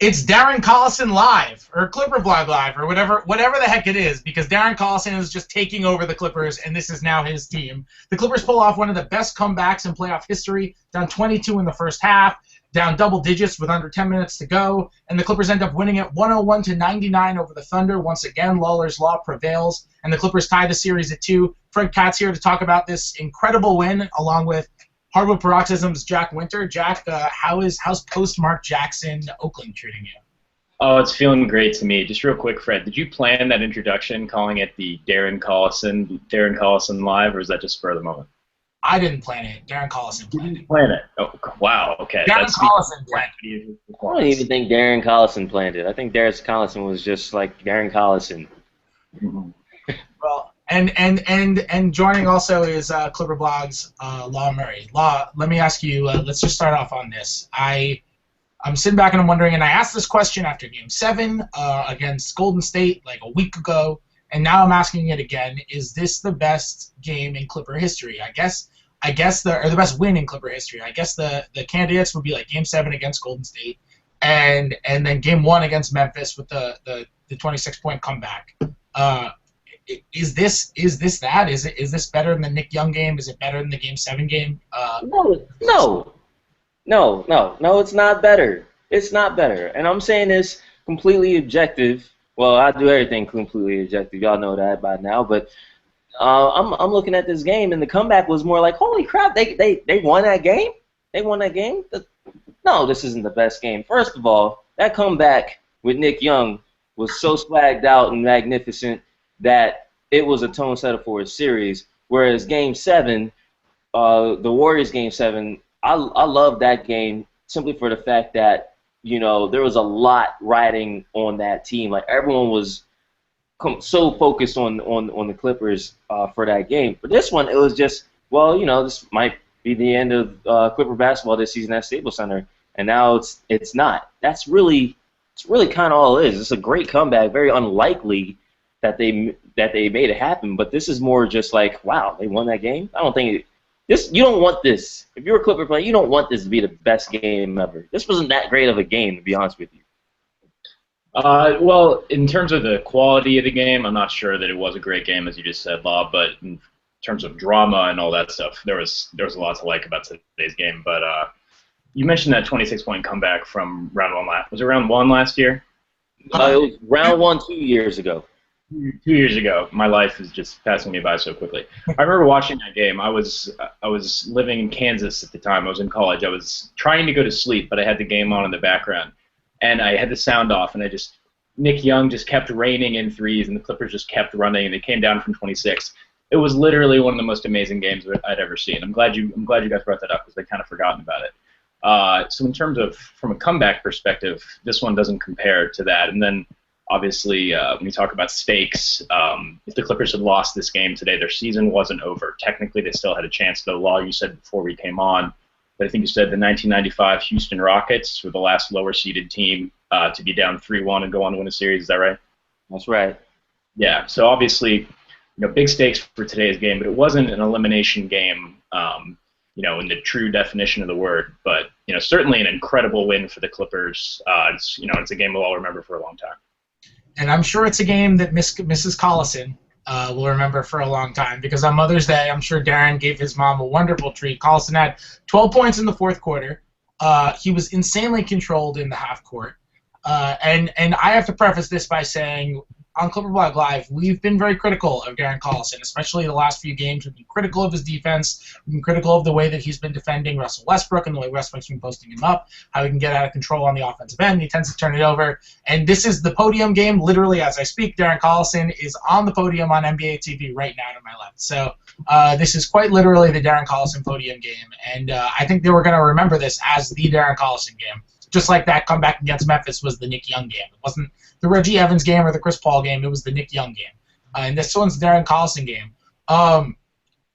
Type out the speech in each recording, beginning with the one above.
It's Darren Collison Live, or ClipperBlog Live, or whatever the heck it is, because Darren Collison is just taking over the Clippers, and this is now his team. The Clippers pull off one of the best comebacks in playoff history, down 22 in the first half, down double digits with under 10 minutes to go, and the Clippers end up winning it 101-99 over the Thunder. Once again, Lawler's Law prevails, and the Clippers tie the series at 2. Fred Katz's here to talk about this incredible win, along with Hardwood Paroxysm's Jack Winter. Jack, how's post-Mark Jackson Oakland treating you? Oh, it's feeling great to me. Just real quick, Fred, did you plan that introduction, calling it the Darren Collison Live, or is that just spur of the moment? I didn't plan it. Darren Collison planned it. Plan it? Oh, wow. Okay. Darren Collison planned it. I don't even think Darren Collison planned it. I think Darren Collison was just like Darren Collison. Mm-hmm. Well, and joining also is ClipperBlog's Law Murray. Law, let me ask you. Let's just start off on this. I'm sitting back and I'm wondering, and I asked this question after Game 7 against Golden State like a week ago, and now I'm asking it again. Is this the best game in Clipper history? I guess the best win in Clipper history. I guess the candidates would be like Game 7 against Golden State, and then Game 1 against Memphis with the 26-point comeback. Is this that? Is this better than the Nick Young game? Is it better than the Game 7 game? No, it's not better. It's not better. And I'm saying this completely objective. Well, I do everything completely objective. Y'all know that by now. But I'm looking at this game, and the comeback was more like, holy crap, they won that game? They won that game? No, this isn't the best game. First of all, that comeback with Nick Young was so swagged out and magnificent that it was a tone setter for a series, whereas Game 7, the Warriors Game 7, I love that game simply for the fact that, you know, there was a lot riding on that team. Like, everyone was so focused on the Clippers for that game. For this one, it was just, well, you know, this might be the end of Clipper basketball this season at Staples Center, and now it's not. It's really kind of all it is. It's a great comeback, very unlikely that they made it happen, but this is more just like, wow, they won that game. I don't think you don't want this. If you're a Clipper player, you don't want this to be the best game ever. This wasn't that great of a game, to be honest with you. Well, in terms of the quality of the game, I'm not sure that it was a great game, as you just said, Law. But in terms of drama and all that stuff, there was a lot to like about today's game. But you mentioned that 26-point comeback from round 1 was it round 1 last year? It was round 1 2 years ago. 2 years ago. My life is just passing me by so quickly. I remember watching that game. I was living in Kansas at the time. I was in college. I was trying to go to sleep, but I had the game on in the background, and I had the sound off, and Nick Young just kept raining in threes, and the Clippers just kept running, and they came down from 26. It was literally one of the most amazing games I'd ever seen. I'm glad you guys brought that up, because I'd kind of forgotten about it. So in terms of from a comeback perspective, this one doesn't compare to that. And then obviously, when you talk about stakes, if the Clippers had lost this game today, their season wasn't over. Technically, they still had a chance, though. Law, you said before we came on, but I think you said the 1995 Houston Rockets were the last lower-seeded team to be down 3-1 and go on to win a series. Is that right? That's right. Yeah. So obviously, you know, big stakes for today's game, but it wasn't an elimination game, you know, in the true definition of the word. But you know, certainly an incredible win for the Clippers. It's a game we'll all remember for a long time. And I'm sure it's a game that Mrs. Collison will remember for a long time, because on Mother's Day, I'm sure Darren gave his mom a wonderful treat. Collison had 12 points in the fourth quarter. He was insanely controlled in the half court. And I have to preface this by saying, on ClipperBlog Live, we've been very critical of Darren Collison, especially the last few games. We've been critical of his defense. We've been critical of the way that he's been defending Russell Westbrook and the way Westbrook's been posting him up, how he can get out of control on the offensive end. He tends to turn it over. And this is the podium game. Literally, as I speak, Darren Collison is on the podium on NBA TV right now to my left. So this is quite literally the Darren Collison podium game. And I think they were going to remember this as the Darren Collison game. Just like that comeback against Memphis was the Nick Young game. It wasn't the Reggie Evans game or the Chris Paul game. It was the Nick Young game. And this one's the Darren Collison game.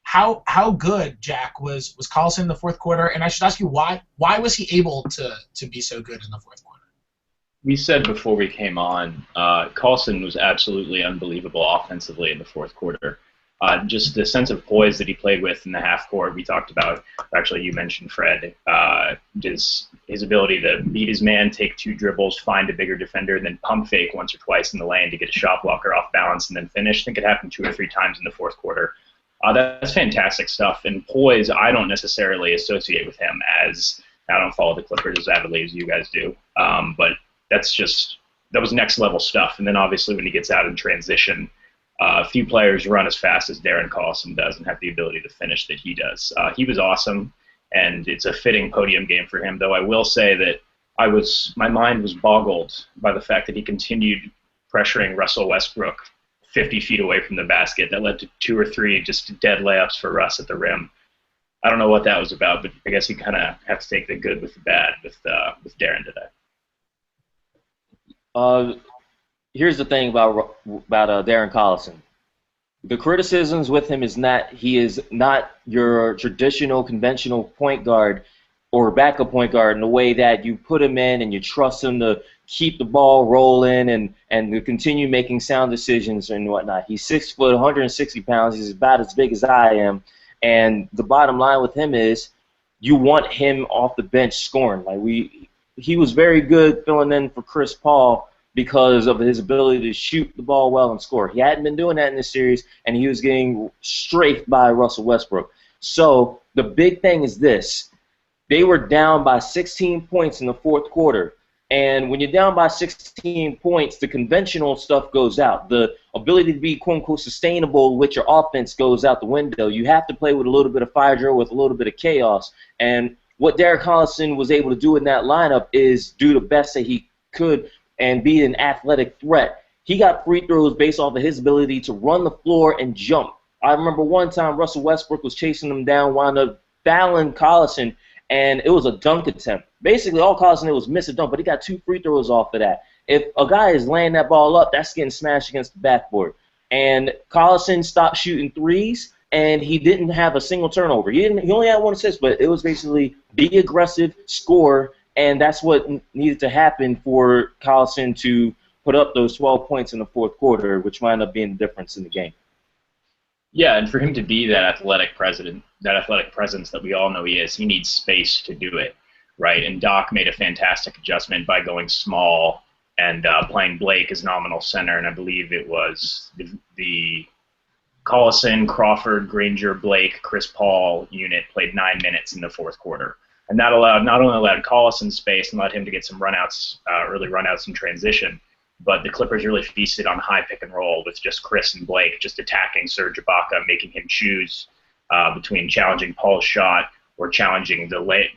How good, Jack, was Collison in the fourth quarter? And I should ask you, why was he able to be so good in the fourth quarter? We said before we came on, Collison was absolutely unbelievable offensively in the fourth quarter. Just the sense of poise that he played with in the half court, we talked about. Actually, you mentioned Fred. Just his ability to beat his man, take 2 dribbles, find a bigger defender, and then pump fake once or twice in the lane to get a shot blocker off balance and then finish. I think it happened 2 or 3 times in the fourth quarter. That's fantastic stuff. And poise, I don't necessarily associate with him, as I don't follow the Clippers as avidly as you guys do. But that was next level stuff. And then obviously when he gets out in transition, few players run as fast as Darren Collison does and have the ability to finish that he does. He was awesome, and it's a fitting podium game for him. Though I will say that my mind was boggled by the fact that he continued pressuring Russell Westbrook 50 feet away from the basket. That led to 2 or 3 just dead layups for Russ at the rim. I don't know what that was about, but I guess you kind of have to take the good with the bad with Darren today. Here's the thing about Darren Collison. The criticisms with him is not he is not your traditional conventional point guard or backup point guard in the way that you put him in and you trust him to keep the ball rolling and to continue making sound decisions and whatnot. He's 6 foot, 160 pounds. He's about as big as I am. And the bottom line with him is you want him off the bench scoring. He was very good filling in for Chris Paul because of his ability to shoot the ball well and score. He hadn't been doing that in this series, and he was getting strafed by Russell Westbrook. So the big thing is this. They were down by 16 points in the fourth quarter. And when you're down by 16 points, the conventional stuff goes out. The ability to be, quote-unquote, sustainable with your offense goes out the window. You have to play with a little bit of fire drill, with a little bit of chaos. And what Derek Collison was able to do in that lineup is do the best that he could and be an athletic threat. He got free throws based off of his ability to run the floor and jump. I remember one time Russell Westbrook was chasing him down, wound up fouling Collison, and it was a dunk attempt. Basically, all Collison did was miss a dunk, but he got 2 free throws off of that. If a guy is laying that ball up, that's getting smashed against the backboard. And Collison stopped shooting threes, and he didn't have a single turnover. He only had 1 assist, but it was basically be aggressive, score, and that's what needed to happen for Collison to put up those 12 points in the fourth quarter, which wound up being the difference in the game. Yeah, and for him to be that athletic presence that we all know he is, he needs space to do it, right? And Doc made a fantastic adjustment by going small and playing Blake as nominal center, and I believe it was the Collison, Crawford, Granger, Blake, Chris Paul unit played 9 minutes in the fourth quarter. And that not only allowed Collison space and allowed him to get some runouts, early runouts in transition, but the Clippers really feasted on high pick and roll with just Chris and Blake just attacking Serge Ibaka, making him choose between challenging Paul's shot or challenging the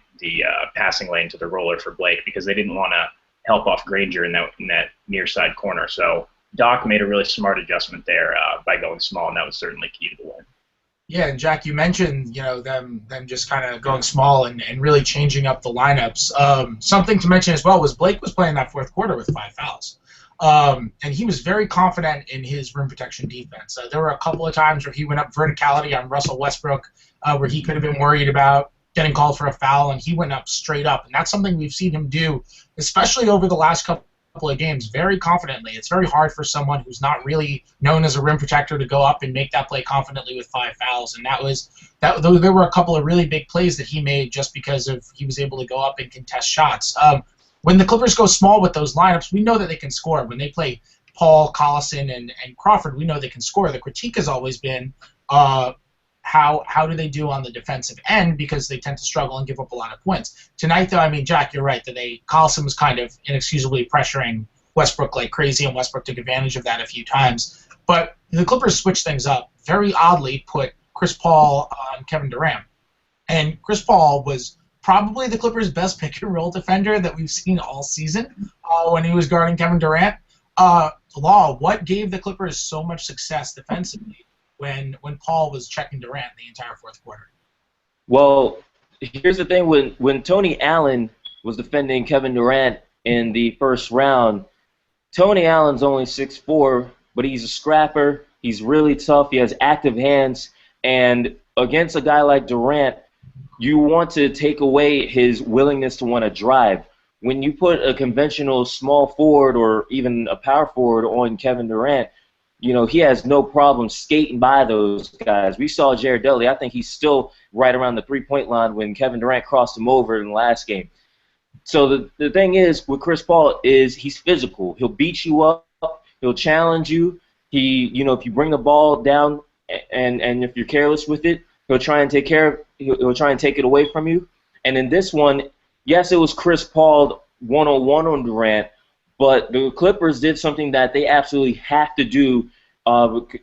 passing lane to the roller for Blake, because they didn't want to help off Granger in that near side corner. So Doc made a really smart adjustment there by going small, and that was certainly key to the win. Yeah, and Jack, you mentioned them just kind of going small and really changing up the lineups. Something to mention as well was Blake was playing that fourth quarter with 5 fouls. And he was very confident in his rim protection defense. There were a couple of times where he went up verticality on Russell Westbrook, where he could have been worried about getting called for a foul, and he went up straight up. And that's something we've seen him do, especially over the last couple of games, very confidently. It's very hard for someone who's not really known as a rim protector to go up and make that play confidently with 5 fouls. And there were a couple of really big plays that he made just because he was able to go up and contest shots. When the Clippers go small with those lineups, we know that they can score. When they play Paul, Collison, and Crawford, we know they can score. The critique has always been how do they do on the defensive end, because they tend to struggle and give up a lot of points. Tonight, though, I mean, Jack, you're right that Collison was kind of inexcusably pressuring Westbrook like crazy, and Westbrook took advantage of that a few times. But the Clippers switched things up. Very oddly, put Chris Paul on Kevin Durant. And Chris Paul was probably the Clippers' best pick-and-roll defender that we've seen all season when he was guarding Kevin Durant. Law, what gave the Clippers so much success defensively when Paul was checking Durant the entire fourth quarter? Well, here's the thing. When Tony Allen was defending Kevin Durant in the first round, Tony Allen's only 6'4", but he's a scrapper. He's really tough. He has active hands. And against a guy like Durant, you want to take away his willingness to want to drive. When you put a conventional small forward or even a power forward on Kevin Durant, he has no problem skating by those guys. We saw Jared Dudley. I think he's still right around the three-point line when Kevin Durant crossed him over in the last game. So the thing is with Chris Paul is he's physical. He'll beat you up. He'll challenge you. If you bring the ball down and if you're careless with it, he'll try and he'll try and take it away from you. And in this one, yes, it was Chris Paul one-on-one on Durant, but the Clippers did something that they absolutely have to do,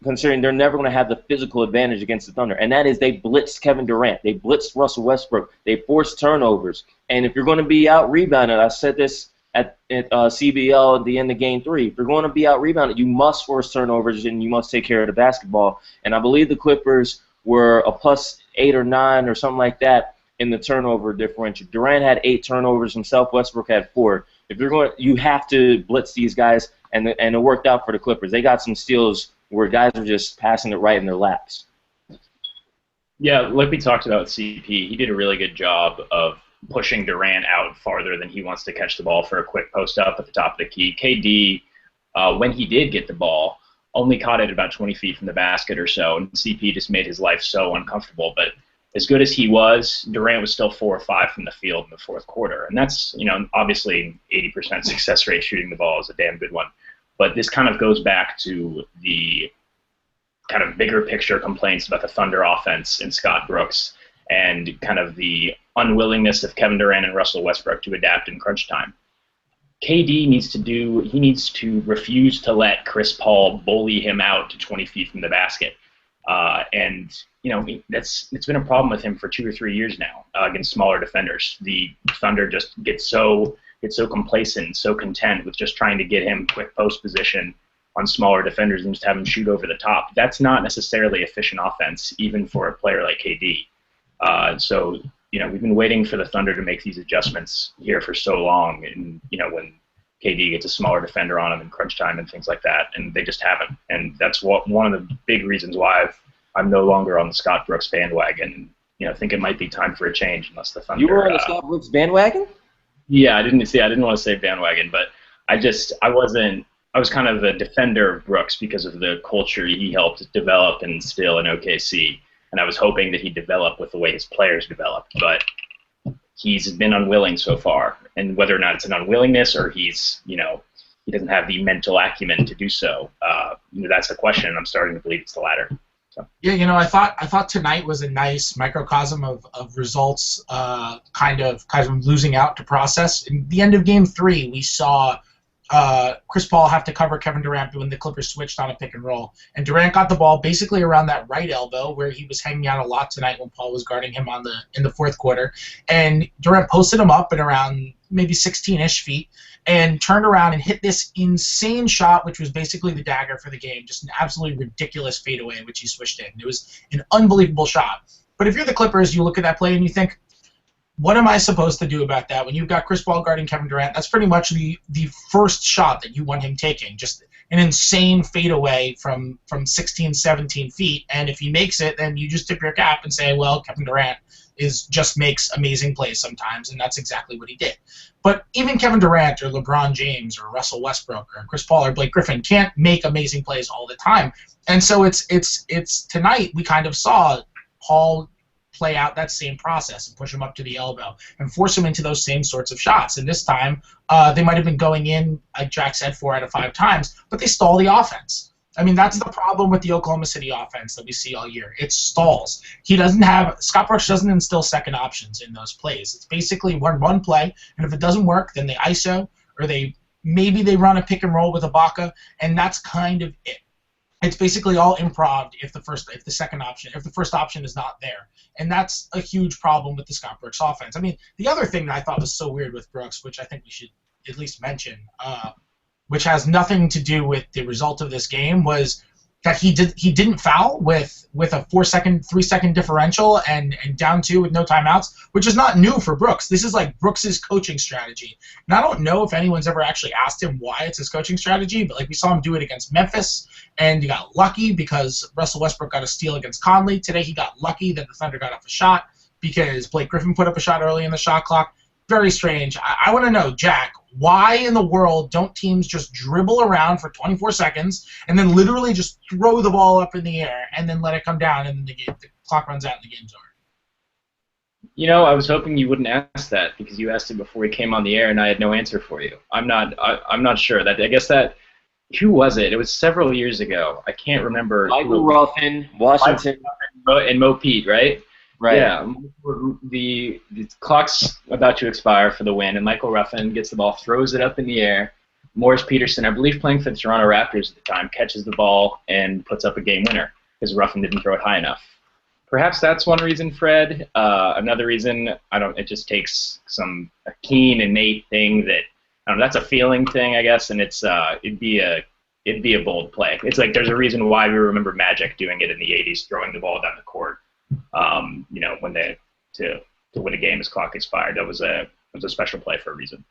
considering they're never going to have the physical advantage against the Thunder, and that is they blitzed Kevin Durant. They blitzed Russell Westbrook. They forced turnovers. And if you're going to be out-rebounded, I said this at CBL at the end of Game 3, if you're going to be out-rebounded, you must force turnovers and you must take care of the basketball. And I believe the Clippers were a +8 or 9 or something like that in the turnover differential. Durant had 8 turnovers himself. Westbrook had 4. If you're going, you have to blitz these guys, and it worked out for the Clippers. They got some steals where guys were just passing it right in their laps. Yeah, like we talked about with CP, he did a really good job of pushing Durant out farther than he wants to catch the ball for a quick post-up at the top of the key. KD, when he did get the ball, only caught it about 20 feet from the basket or so, and CP just made his life so uncomfortable. But as good as he was, Durant was still 4 or 5 from the field in the fourth quarter. And that's, obviously 80% success rate shooting the ball is a damn good one. But this kind of goes back to the kind of bigger picture complaints about the Thunder offense and Scott Brooks and kind of the unwillingness of Kevin Durant and Russell Westbrook to adapt in crunch time. KD needs to refuse to let Chris Paul bully him out to 20 feet from the basket. It's been a problem with him for 2 or 3 years now against smaller defenders. The Thunder just get so complacent, so content with just trying to get him quick post position on smaller defenders and just have him shoot over the top. That's not necessarily efficient offense, even for a player like KD. We've been waiting for the Thunder to make these adjustments here for so long, and when KD gets a smaller defender on him in crunch time and things like that, and they just haven't. And that's one of the big reasons why I'm no longer on the Scott Brooks bandwagon. I think it might be time for a change unless the Thunder. You were on the Scott Brooks bandwagon? Yeah, I didn't want to say bandwagon, but I was kind of a defender of Brooks because of the culture he helped develop and instill in OKC, and I was hoping that he'd develop with the way his players developed, but he's been unwilling so far. And whether or not it's an unwillingness or he doesn't have the mental acumen to do so, that's the question. I'm starting to believe it's the latter. So. Yeah, I thought tonight was a nice microcosm of results, kind of losing out to process. In the end of Game 3, we saw Chris Paul have to cover Kevin Durant when the Clippers switched on a pick and roll, and Durant got the ball basically around that right elbow where he was hanging out a lot tonight when Paul was guarding him in the fourth quarter, and Durant posted him up at around maybe 16-ish feet and turned around and hit this insane shot, which was basically the dagger for the game, just an absolutely ridiculous fadeaway, which he swished in. It was an unbelievable shot. But if you're the Clippers, you look at that play and you think, what am I supposed to do about that? When you've got Chris Paul guarding Kevin Durant, that's pretty much the first shot that you want him taking, just an insane fadeaway from 16, 17 feet. And if he makes it, then you just tip your cap and say, well, Kevin Durant just makes amazing plays sometimes, and that's exactly what he did. But even Kevin Durant or LeBron James or Russell Westbrook or Chris Paul or Blake Griffin can't make amazing plays all the time. And so it's tonight we kind of saw Paul play out that same process and push him up to the elbow and force him into those same sorts of shots. And this time, they might have been going in, like Jack said, 4 out of 5 times, but they stall the offense. I mean, that's the problem with the Oklahoma City offense that we see all year. It stalls. Scott Brooks doesn't instill second options in those plays. It's basically one play, and if it doesn't work, then they ISO, or maybe they run a pick and roll with Ibaka, and that's kind of it. It's basically all improv if the first option is not there. And that's a huge problem with the Scott Brooks offense. I mean, the other thing that I thought was so weird with Brooks, which I think we should at least mention, which has nothing to do with the result of this game, was that he didn't foul with a 3-second differential and down 2 with no timeouts, which is not new for Brooks. This is like Brooks's coaching strategy. And I don't know if anyone's ever actually asked him why it's his coaching strategy, but like we saw him do it against Memphis, and he got lucky because Russell Westbrook got a steal against Conley. Today he got lucky that the Thunder got off a shot because Blake Griffin put up a shot early in the shot clock. Very strange. I want to know, Jack, why in the world don't teams just dribble around for 24 seconds and then literally just throw the ball up in the air and then let it come down and the clock runs out and the game's over? I was hoping you wouldn't ask that because you asked it before we came on the air, and I had no answer for you. I'm not sure. That I guess that who was it? It was several years ago. I can't remember. Michael Ruffin, Washington, And Mo Pete, right? right? Yeah. The clock's about to expire for the win, and Michael Ruffin gets the ball, throws it up in the air. Morris Peterson, I believe playing for the Toronto Raptors at the time, catches the ball and puts up a game winner because Ruffin didn't throw it high enough. Perhaps that's one reason, Fred. Another reason, it just takes a keen, innate thing that, that's a feeling thing, I guess, and it'd be a bold play. It's like there's a reason why we remember Magic doing it in the '80s, throwing the ball down the court, when to win a game as clock expired. That was a special play for a reason.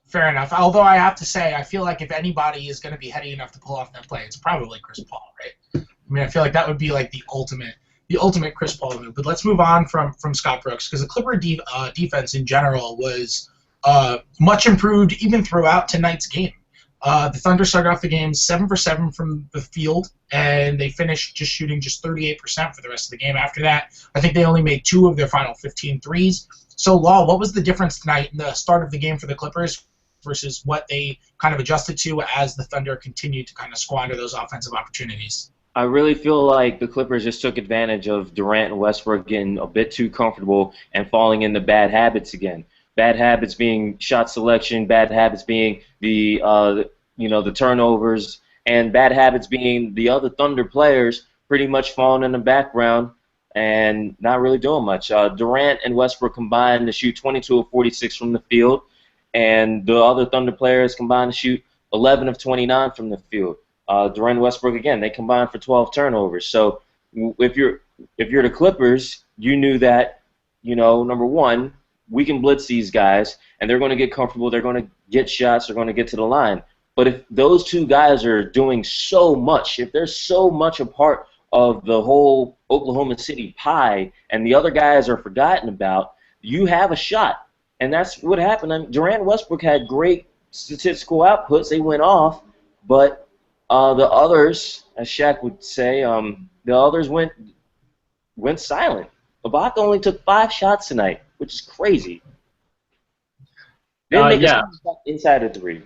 Fair enough. Although I have to say, I feel like if anybody is going to be heady enough to pull off that play, it's probably Chris Paul, right? I mean, I feel like that would be like the ultimate Chris Paul move. But let's move on from Scott Brooks, because the Clipper defense in general was much improved even throughout tonight's game. The Thunder started off the game 7 for 7 from the field, and they finished shooting 38% for the rest of the game. After that, I think they only made 2 of their final 15 threes. So, Law, what was the difference tonight in the start of the game for the Clippers versus what they kind of adjusted to as the Thunder continued to kind of squander those offensive opportunities? I really feel like the Clippers just took advantage of Durant and Westbrook getting a bit too comfortable and falling into bad habits again. Bad habits being shot selection, bad habits being the turnovers, and bad habits being the other Thunder players pretty much falling in the background and not really doing much. Durant and Westbrook combined to shoot 22 of 46 from the field, and the other Thunder players combined to shoot 11 of 29 from the field. Durant and Westbrook, again, they combined for 12 turnovers. So if you're the Clippers, you knew that, number one, we can blitz these guys, and they're going to get comfortable. They're going to get shots. They're going to get to the line. But if those two guys are doing so much, if they're so much a part of the whole Oklahoma City pie and the other guys are forgotten about, you have a shot. And that's what happened. Durant and Westbrook had great statistical outputs. They went off, but the others, as Shaq would say, the others went silent. Ibaka only took 5 shots tonight, which is crazy. Didn't make a shot inside of 3.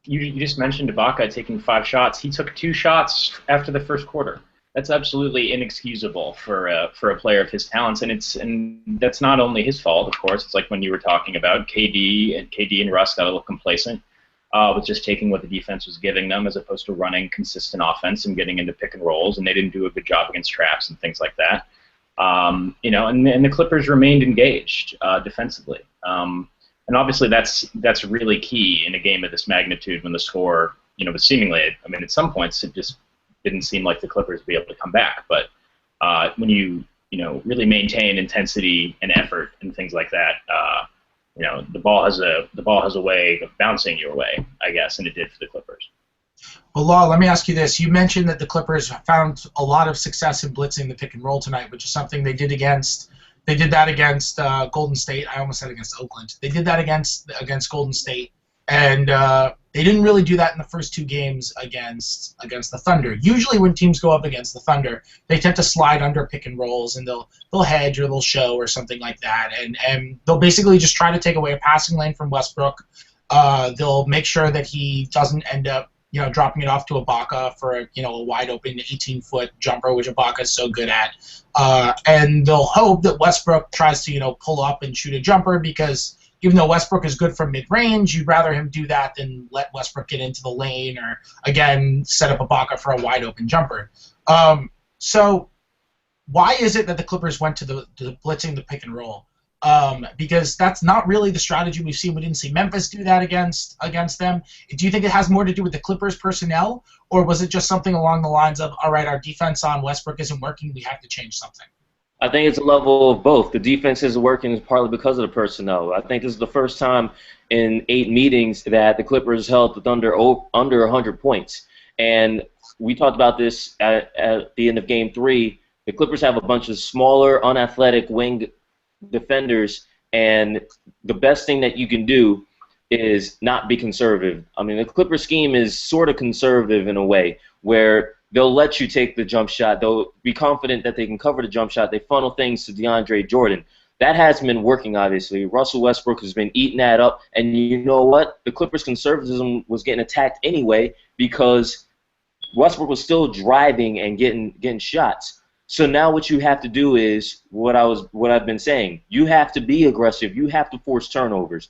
You just mentioned Ibaka taking 5 shots. He took 2 shots after the first quarter. That's absolutely inexcusable for a player of his talents, and that's not only his fault, of course. It's like when you were talking about KD and Russ got a little complacent with just taking what the defense was giving them as opposed to running consistent offense and getting into pick and rolls, and they didn't do a good job against traps and things like that. And the Clippers remained engaged defensively. And obviously that's really key in a game of this magnitude when the score, was seemingly, at some points it just didn't seem like the Clippers would be able to come back. But when you really maintain intensity and effort and things like that, the ball has a way of bouncing your way, I guess, and it did for the Clippers. Well, Law, let me ask you this. You mentioned that the Clippers found a lot of success in blitzing the pick and roll tonight, which is something they did against. They did that against Golden State. I almost said against Oakland. They did that against Golden State, and they didn't really do that in the first 2 games against the Thunder. Usually, when teams go up against the Thunder, they tend to slide under pick and rolls, and they'll hedge or they'll show or something like that, and they'll basically just try to take away a passing lane from Westbrook. They'll make sure that he doesn't end up dropping it off to Ibaka for a wide open 18-foot jumper, which Ibaka is so good at. And they'll hope that Westbrook tries to pull up and shoot a jumper, because even though Westbrook is good from mid-range, you'd rather him do that than let Westbrook get into the lane or, again, set up Ibaka for a wide open jumper. So why is it that the Clippers went to the blitzing the pick and roll? Because that's not really the strategy we've seen. We didn't see Memphis do that against them. Do you think it has more to do with the Clippers personnel, or was it just something along the lines of, all right, our defense on Westbrook isn't working, we have to change something? I think it's a level of both. The defense isn't working partly because of the personnel. I think this is the first time in 8 meetings that the Clippers held the Thunder under 100 points. And we talked about this at the end of Game 3. The Clippers have a bunch of smaller, unathletic wing defenders, and the best thing that you can do is not be conservative. The Clipper scheme is sort of conservative in a way, where they'll let you take the jump shot. They'll be confident that they can cover the jump shot. They funnel things to DeAndre Jordan. That hasn't been working, obviously. Russell Westbrook has been eating that up. And you know what? The Clippers' conservatism was getting attacked anyway because Westbrook was still driving and getting shots. So now what you have to do is what I've been saying. You have to be aggressive. You have to force turnovers.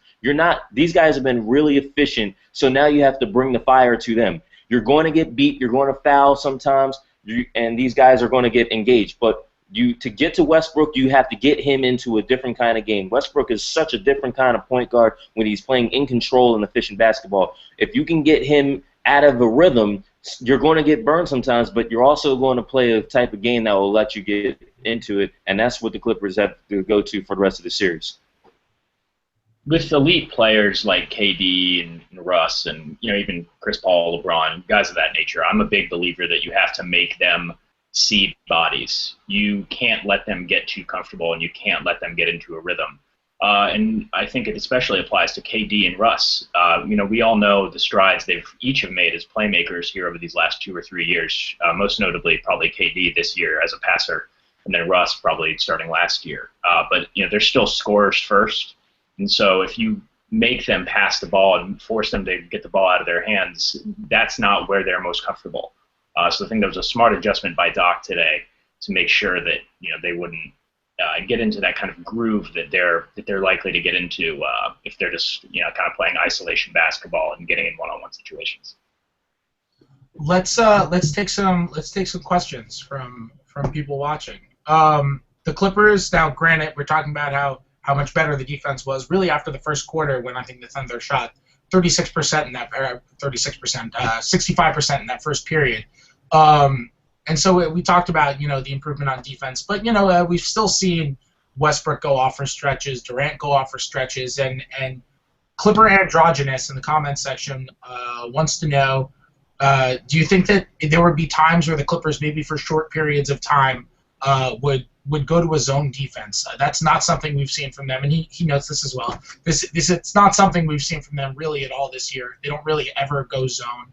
These guys have been really efficient, so now you have to bring the fire to them. You're going to get beat. You're going to foul sometimes, and these guys are going to get engaged. But to get to Westbrook, you have to get him into a different kind of game. Westbrook is such a different kind of point guard when he's playing in control and efficient basketball. If you can get him out of a rhythm, you're going to get burned sometimes, but you're also going to play a type of game that will let you get into it, and that's what the Clippers have to go to for the rest of the series. With elite players like KD and Russ and even Chris Paul, LeBron, guys of that nature, I'm a big believer that you have to make them see bodies. You can't let them get too comfortable, and you can't let them get into a rhythm. And I think it especially applies to KD and Russ. We all know the strides they've each have made as playmakers here over these last 2 or 3 years. Most notably, probably KD this year as a passer, and then Russ probably starting last year. But they're still scorers first, and so if you make them pass the ball and force them to get the ball out of their hands, that's not where they're most comfortable. So I think that was a smart adjustment by Doc today to make sure that they wouldn't get into that kind of groove that they're likely to get into if they're just kind of playing isolation basketball and getting in one-on-one situations. Let's take some questions from people watching. The Clippers, now granted, we're talking about how much better the defense was really after the first quarter when I think the Thunder shot 36% in that 65% in that first period. And so we talked about, the improvement on defense, but, we've still seen Westbrook go off for stretches, Durant go off for stretches, and Clipper Androgynous in the comments section wants to know, do you think that there would be times where the Clippers, maybe for short periods of time, would go to a zone defense? That's not something we've seen from them, and he notes this as well. It's not something we've seen from them really at all this year. They don't really ever go zone.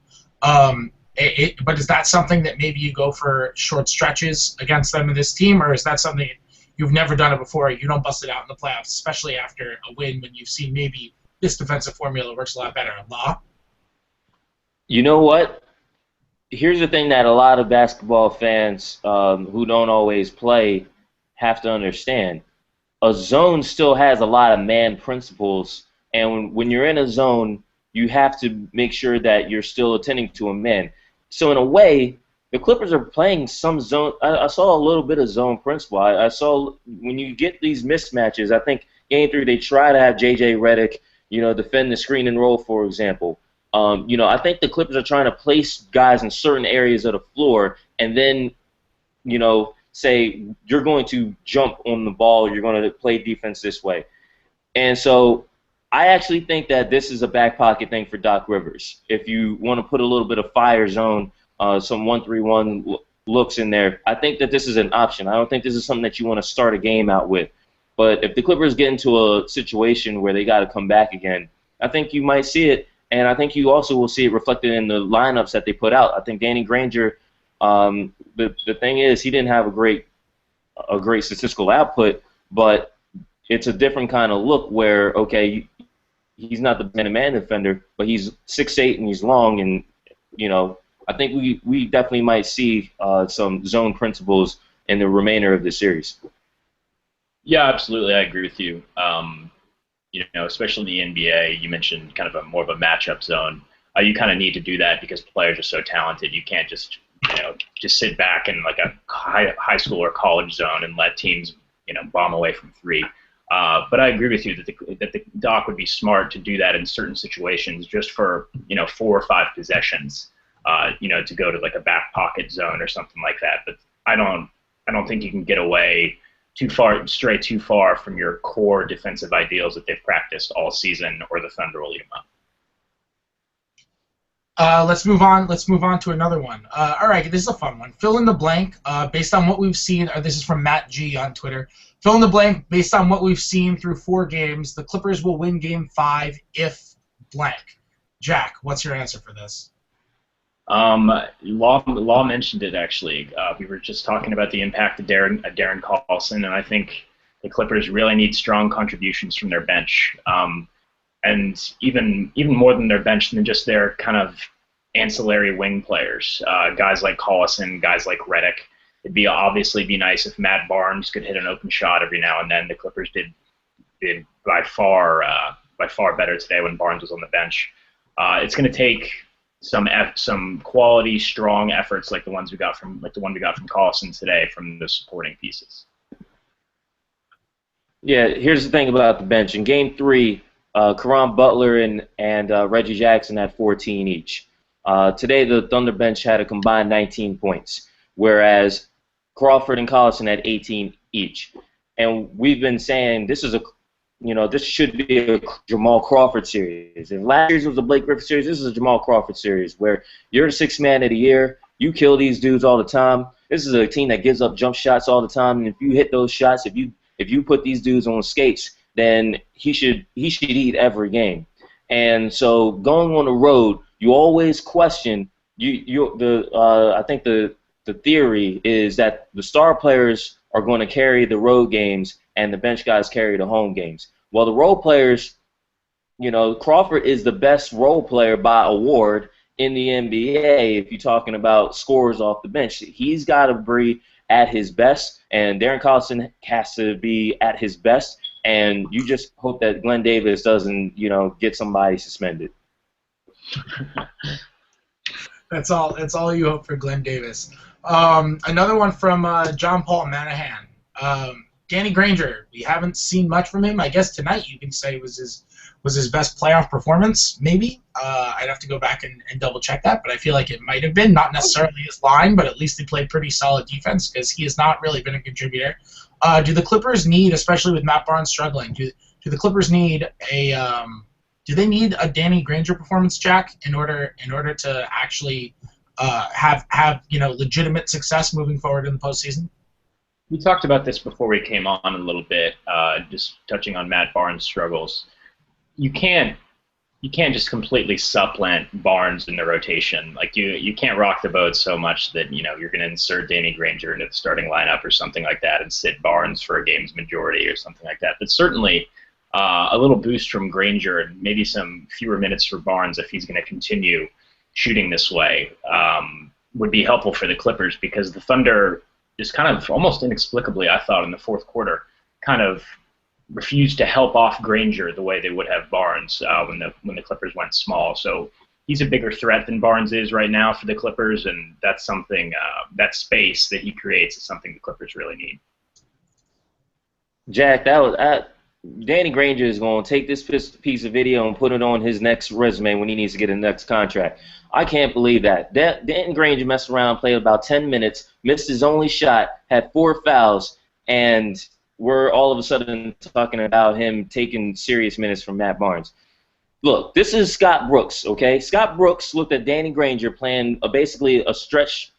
But is that something that maybe you go for short stretches against them in this team, or is that something you've never done it before? You don't bust it out in the playoffs, especially after a win when you've seen maybe this defensive formula works a lot better. Law? You know what? Here's the thing that a lot of basketball fans who don't always play have to understand. A zone still has a lot of man principles, and when you're in a zone, you have to make sure that you're still attending to a man. So in a way, the Clippers are playing some zone. I saw a little bit of zone principle. I saw when you get these mismatches, I think Game 3 they try to have J.J. Redick, defend the screen and roll, for example. I think the Clippers are trying to place guys in certain areas of the floor and then, say you're going to jump on the ball, you're going to play defense this way. And so I actually think that this is a back pocket thing for Doc Rivers. If you want to put a little bit of fire zone, some 1-3-1 looks in there, I think that this is an option. I don't think this is something that you want to start a game out with. But if the Clippers get into a situation where they got to come back again, I think you might see it, and I think you also will see it reflected in the lineups that they put out. I think Danny Granger, the thing is he didn't have a great statistical output, but it's a different kind of look where, okay, he's not the man-to-man defender, but he's 6'8" and he's long, and I think we definitely might see some zone principles in the remainder of the series. Yeah, absolutely, I agree with you. Especially in the NBA, you mentioned kind of more of a matchup zone. You kind of need to do that because players are so talented. You can't just sit back in like a high school or college zone and let teams bomb away from three. But I agree with you that the Doc would be smart to do that in certain situations, just for 4 or 5 possessions, to go to like a back pocket zone or something like that. But I don't think you can get away stray too far from your core defensive ideals that they've practiced all season, or the Thunder will eat them up. Let's move on to another one. All right, this is a fun one. Fill in the blank based on what we've seen. This is from Matt G on Twitter. Fill in the blank based on what we've seen through 4 games. The Clippers will win Game 5 if blank. Jack, what's your answer for this? Law mentioned it actually. We were just talking about the impact of Darren Carlson, and I think the Clippers really need strong contributions from their bench, and even more than their bench, than just their kind of ancillary wing players, guys like Collison, guys like Redick. It'd obviously be nice if Matt Barnes could hit an open shot every now and then. The Clippers did by far better today when Barnes was on the bench. It's going to take some quality, strong efforts like the one we got from Collison today from the supporting pieces. Yeah, here's the thing about the bench. In Game 3, Caron Butler and Reggie Jackson had 14 each. Today, the Thunder bench had a combined 19 points, whereas Crawford and Collison had 18 each. And we've been saying this should be a Jamal Crawford series. If last year's was a Blake Griffin series, this is a Jamal Crawford series where you're the sixth man of the year, you kill these dudes all the time. This is a team that gives up jump shots all the time, and if you hit those shots, if you put these dudes on skates, then he should eat every game. And so going on the road, you always question I think the theory is that the star players are going to carry the road games and the bench guys carry the home games. Well, the role players, Crawford is the best role player by award in the NBA if you're talking about scores off the bench. He's got to be at his best, and Darren Collison has to be at his best, and you just hope that Glenn Davis doesn't, get somebody suspended. That's all you hope for Glenn Davis. Another one from John Paul Manahan. Danny Granger, we haven't seen much from him. I guess tonight you can say was his best playoff performance, maybe. I'd have to go back and double check that, but I feel like it might have been, not necessarily his line, but at least he played pretty solid defense because he has not really been a contributor. Do the Clippers need, especially with Matt Barnes struggling, do the Clippers need do they need a Danny Granger performance, Jack, in order to actually have legitimate success moving forward in the postseason? We talked about this before we came on a little bit, just touching on Matt Barnes' struggles. You can't just completely supplant Barnes in the rotation. Like you can't rock the boat so much that you're going to insert Danny Granger into the starting lineup or something like that and sit Barnes for a game's majority or something like that. But certainly a little boost from Granger and maybe some fewer minutes for Barnes if he's going to continue shooting this way would be helpful for the Clippers, because the Thunder just kind of almost inexplicably, I thought, in the fourth quarter, kind of refused to help off Granger the way they would have Barnes when the Clippers went small. So he's a bigger threat than Barnes is right now for the Clippers, and that's something, that space that he creates is something the Clippers really need. Jack, Danny Granger is going to take this piece of video and put it on his next resume when he needs to get a next contract. I can't believe that. Danny Granger messed around, played about 10 minutes, missed his only shot, had 4 fouls, and we're all of a sudden talking about him taking serious minutes from Matt Barnes. Look, this is Scott Brooks, okay? Scott Brooks looked at Danny Granger playing basically a stretch,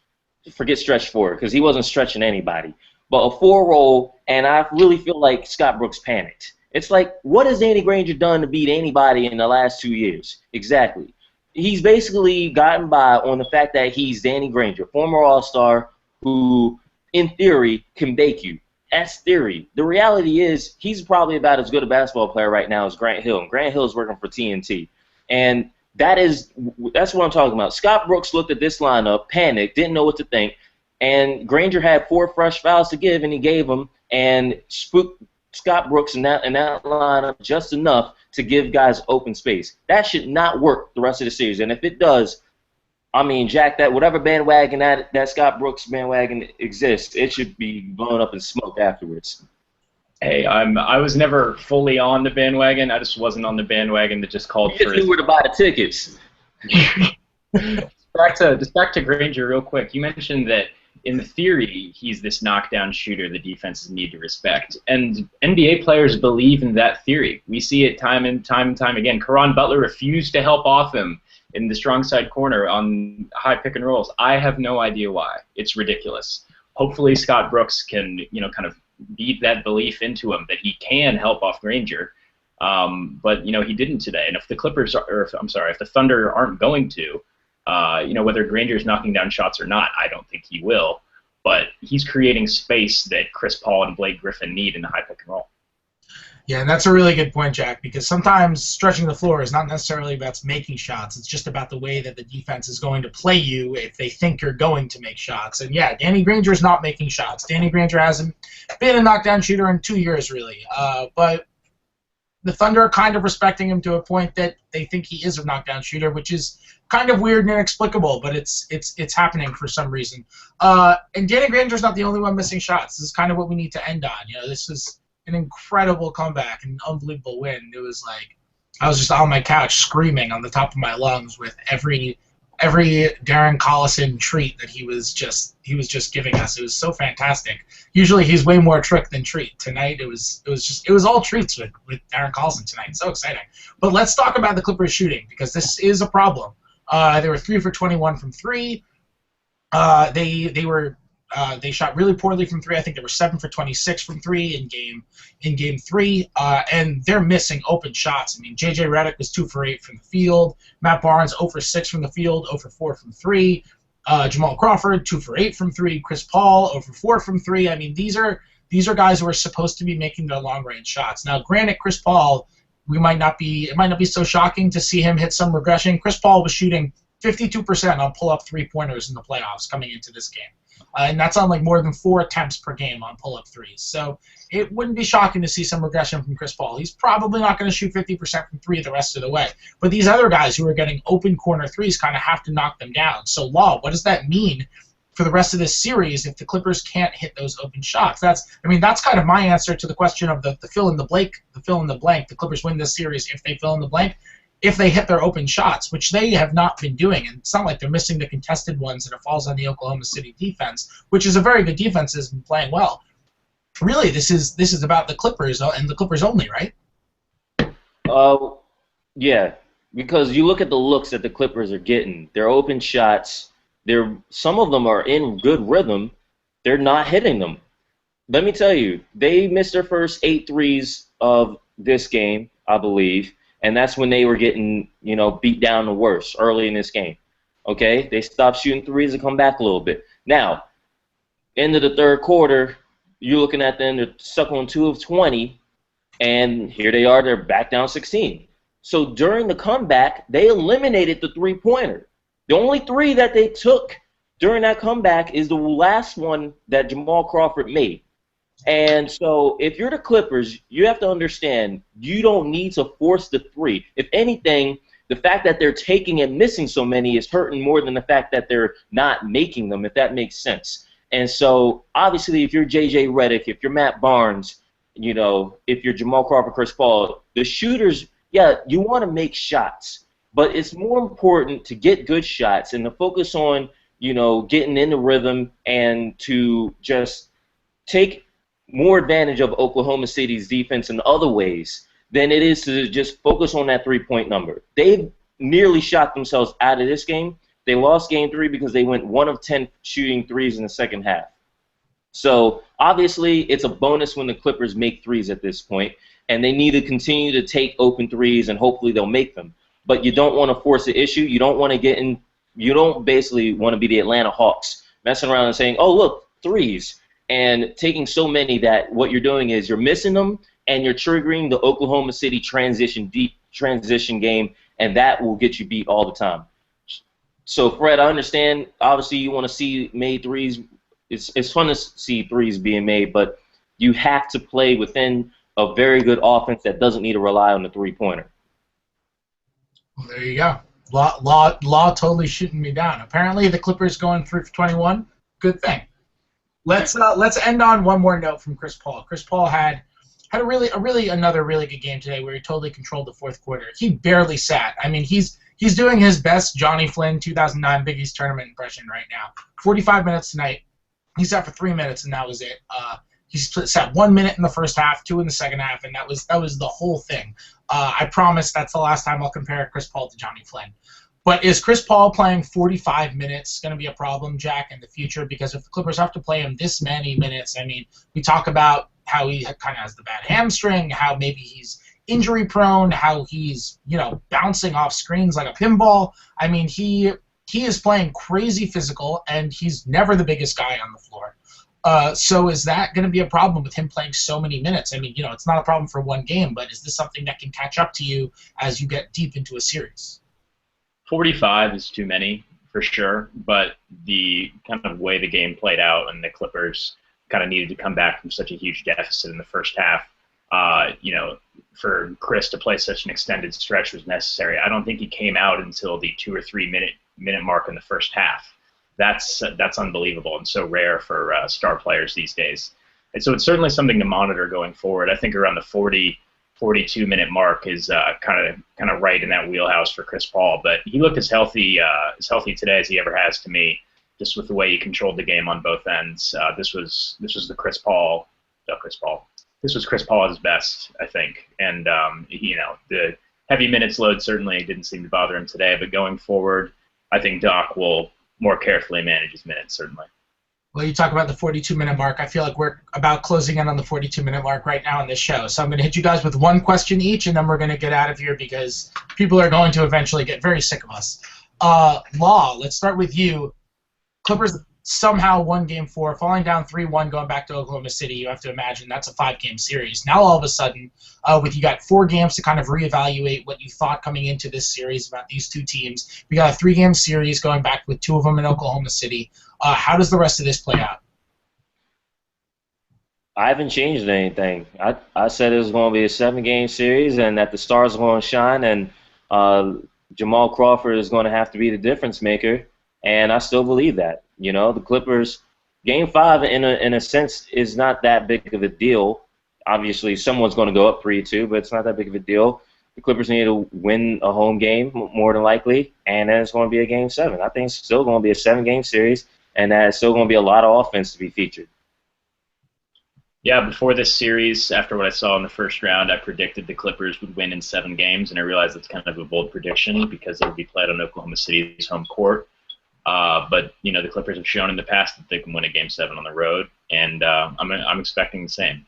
forget stretch forward, because he wasn't stretching anybody, but a 4-roll, and I really feel like Scott Brooks panicked. It's like, what has Danny Granger done to beat anybody in the last 2 years? Exactly. He's basically gotten by on the fact that he's Danny Granger, former All-Star, who, in theory, can bake you. That's theory. The reality is he's probably about as good a basketball player right now as Grant Hill. And Grant Hill is working for TNT. And that's what I'm talking about. Scott Brooks looked at this lineup, panicked, didn't know what to think, and Granger had 4 fresh fouls to give, and he gave them, and spooked Scott Brooks in that lineup just enough to give guys open space. That should not work the rest of the series. And if it does, I mean, Jack, that whatever bandwagon that Scott Brooks bandwagon exists, it should be blown up in smoke afterwards. Hey, I was never fully on the bandwagon. I just wasn't on the bandwagon that just called for. You knew where to buy the tickets. Back to Granger real quick. You mentioned that in theory he's this knockdown shooter the defenses need to respect, and NBA players believe in that theory. We see it time and time again. Caron Butler refused to help off him in the strong side corner on high pick and rolls. I have no idea why. It's ridiculous. Hopefully Scott Brooks can, kind of beat that belief into him that he can help off Granger. But he didn't today. And if the if the Thunder aren't going to, Whether Granger's knocking down shots or not, I don't think he will. But he's creating space that Chris Paul and Blake Griffin need in the high pick and roll. Yeah, and that's a really good point, Jack, because sometimes stretching the floor is not necessarily about making shots. It's just about the way that the defense is going to play you if they think you're going to make shots. And, yeah, Danny Granger's not making shots. Danny Granger hasn't been a knockdown shooter in 2 years, really. But the Thunder are kind of respecting him to a point that they think he is a knockdown shooter, which is kind of weird and inexplicable, but it's happening for some reason. And Danny Granger's not the only one missing shots. This is kind of what we need to end on. This is an incredible comeback, an unbelievable win. It was like I was just on my couch screaming on the top of my lungs with every Darren Collison treat that he was just giving us. It was so fantastic. Usually he's way more trick than treat. Tonight it was all treats with Darren Collison tonight. So exciting. But let's talk about the Clippers shooting, because this is a problem. They were 3 for 21 from three. They shot really poorly from three. I think they were 7 for 26 from three in game 3, and they're missing open shots. I mean, J.J. Redick was 2 for 8 from the field. Matt Barnes 0 for 6 from the field, 0 for 4 from three. Jamal Crawford 2 for 8 from three. Chris Paul 0 for 4 from three. I mean, these are guys who are supposed to be making their long range shots. Now, granted, Chris Paul, it might not be so shocking to see him hit some regression. Chris Paul was shooting 52% on pull-up three-pointers in the playoffs coming into this game. And that's on more than 4 attempts per game on pull-up threes. So it wouldn't be shocking to see some regression from Chris Paul. He's probably not going to shoot 50% from three the rest of the way. But these other guys who are getting open corner threes kind of have to knock them down. So, Law, what does that mean for the rest of this series if the Clippers can't hit those open shots? That's kind of my answer to the question of the fill in the blank. The Clippers win this series if they fill in the blank, if they hit their open shots, which they have not been doing. And it's not like they're missing the contested ones, and it falls on the Oklahoma City defense, which is a very good defense, has been playing well. Really, this is about the Clippers and the Clippers only, right? Yeah, because you look at the looks that the Clippers are getting. Their open shots, some of them are in good rhythm. They're not hitting them. Let me tell you, they missed their first 8 threes of this game, I believe. And that's when they were getting, beat down the worst early in this game. Okay? They stopped shooting threes and come back a little bit. Now, into the third quarter, you're looking at them, they're stuck on 2 of 20, and here they are, they're back down 16. So during the comeback, they eliminated the three-pointer. The only 3 that they took during that comeback is the last one that Jamal Crawford made. And so if you're the Clippers, you have to understand you don't need to force the 3. If anything, the fact that they're taking and missing so many is hurting more than the fact that they're not making them, if that makes sense. And so obviously if you're J.J. Redick, if you're Matt Barnes, if you're Jamal Crawford, Chris Paul, the shooters, yeah, you want to make shots. But it's more important to get good shots and to focus on, getting in the rhythm and to just take more advantage of Oklahoma City's defense in other ways than it is to just focus on that three-point number. They've nearly shot themselves out of this game. They lost game 3 because they went 1 of 10 shooting threes in the second half. So obviously it's a bonus when the Clippers make threes at this point, and they need to continue to take open threes, and hopefully they'll make them. But you don't want to force the issue. You don't want to get in. You don't basically want to be the Atlanta Hawks messing around and saying, "Oh, look, threes." And taking so many that what you're doing is you're missing them and you're triggering the Oklahoma City transition game, and that will get you beat all the time. So, Fred, I understand. Obviously, you want to see made threes. It's fun to see threes being made, but you have to play within a very good offense that doesn't need to rely on the three-pointer. Well, there you go. Law totally shooting me down. Apparently, the Clippers going 3 for 21. Good thing. Let's end on one more note from Chris Paul. Chris Paul had another really good game today where he totally controlled the fourth quarter. He barely sat. I mean, he's doing his best Johnny Flynn 2009 Big East tournament impression right now. 45 minutes tonight. He sat for 3 minutes and that was it. He sat 1 minute in the first half, 2 in the second half, and that was the whole thing. I promise that's the last time I'll compare Chris Paul to Johnny Flynn. But is Chris Paul playing 45 minutes going to be a problem, Jack, in the future? Because if the Clippers have to play him this many minutes, I mean, we talk about how he kind of has the bad hamstring, how maybe he's injury prone, how he's, bouncing off screens like a pinball. I mean, he he is playing crazy physical, and he's never the biggest guy on the floor. So is that going to be a problem with him playing so many minutes? I mean, it's not a problem for one game, but is this something that can catch up to you as you get deep into a series? 45 is too many for sure, but the kind of way the game played out and the Clippers kind of needed to come back from such a huge deficit in the first half, for Chris to play such an extended stretch was necessary. I don't think he came out until the 2 or 3 minute mark in the first half. That's unbelievable and so rare for star players these days. And so it's certainly something to monitor going forward. I think around the 42-minute mark is kind of right in that wheelhouse for Chris Paul. But he looked as healthy today as he ever has to me, just with the way he controlled the game on both ends. This was Chris Paul at his best, I think. And the heavy minutes load certainly didn't seem to bother him today. But going forward, I think Doc will more carefully manage his minutes, certainly. Well, you talk about the 42-minute mark. I feel like we're about closing in on the 42-minute mark right now in this show. So I'm going to hit you guys with one question each, and then we're going to get out of here because people are going to eventually get very sick of us. Law, let's start with you. Clippers somehow won Game 4, falling down 3-1, going back to Oklahoma City. You have to imagine that's a 5-game series. Now all of a sudden, you got 4 games to kind of reevaluate what you thought coming into this series about these two teams. We got a 3-game series going back with 2 of them in Oklahoma City. How does the rest of this play out? I haven't changed anything. I said it was going to be a 7-game series and that the stars are going to shine and Jamal Crawford is going to have to be the difference maker, and I still believe that. The Clippers, Game 5 in a sense is not that big of a deal. Obviously, someone's going to go up 3-2, but it's not that big of a deal. The Clippers need to win a home game more than likely, and then it's going to be a Game 7. I think it's still going to be a 7-game series, and that's still going to be a lot of offense to be featured. Yeah, before this series, after what I saw in the first round, I predicted the Clippers would win in 7 games, and I realized that's kind of a bold prediction because it would be played on Oklahoma City's home court. But the Clippers have shown in the past that they can win a Game 7 on the road, and I'm expecting the same.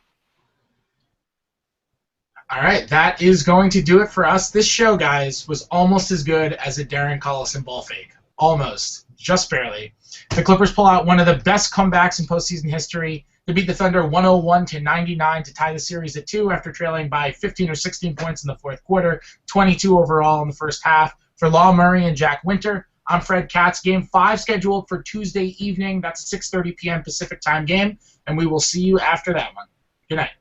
All right, that is going to do it for us. This show, guys, was almost as good as a Darren Collison ball fake. Almost. Just barely. The Clippers pull out one of the best comebacks in postseason history. They beat the Thunder 101-99 to tie the series at 2 after trailing by 15 or 16 points in the fourth quarter, 22 overall in the first half. For Law Murray and Jack Winter, I'm Fred Katz. Game 5 scheduled for Tuesday evening. That's a 6:30 p.m. Pacific time game, and we will see you after that one. Good night.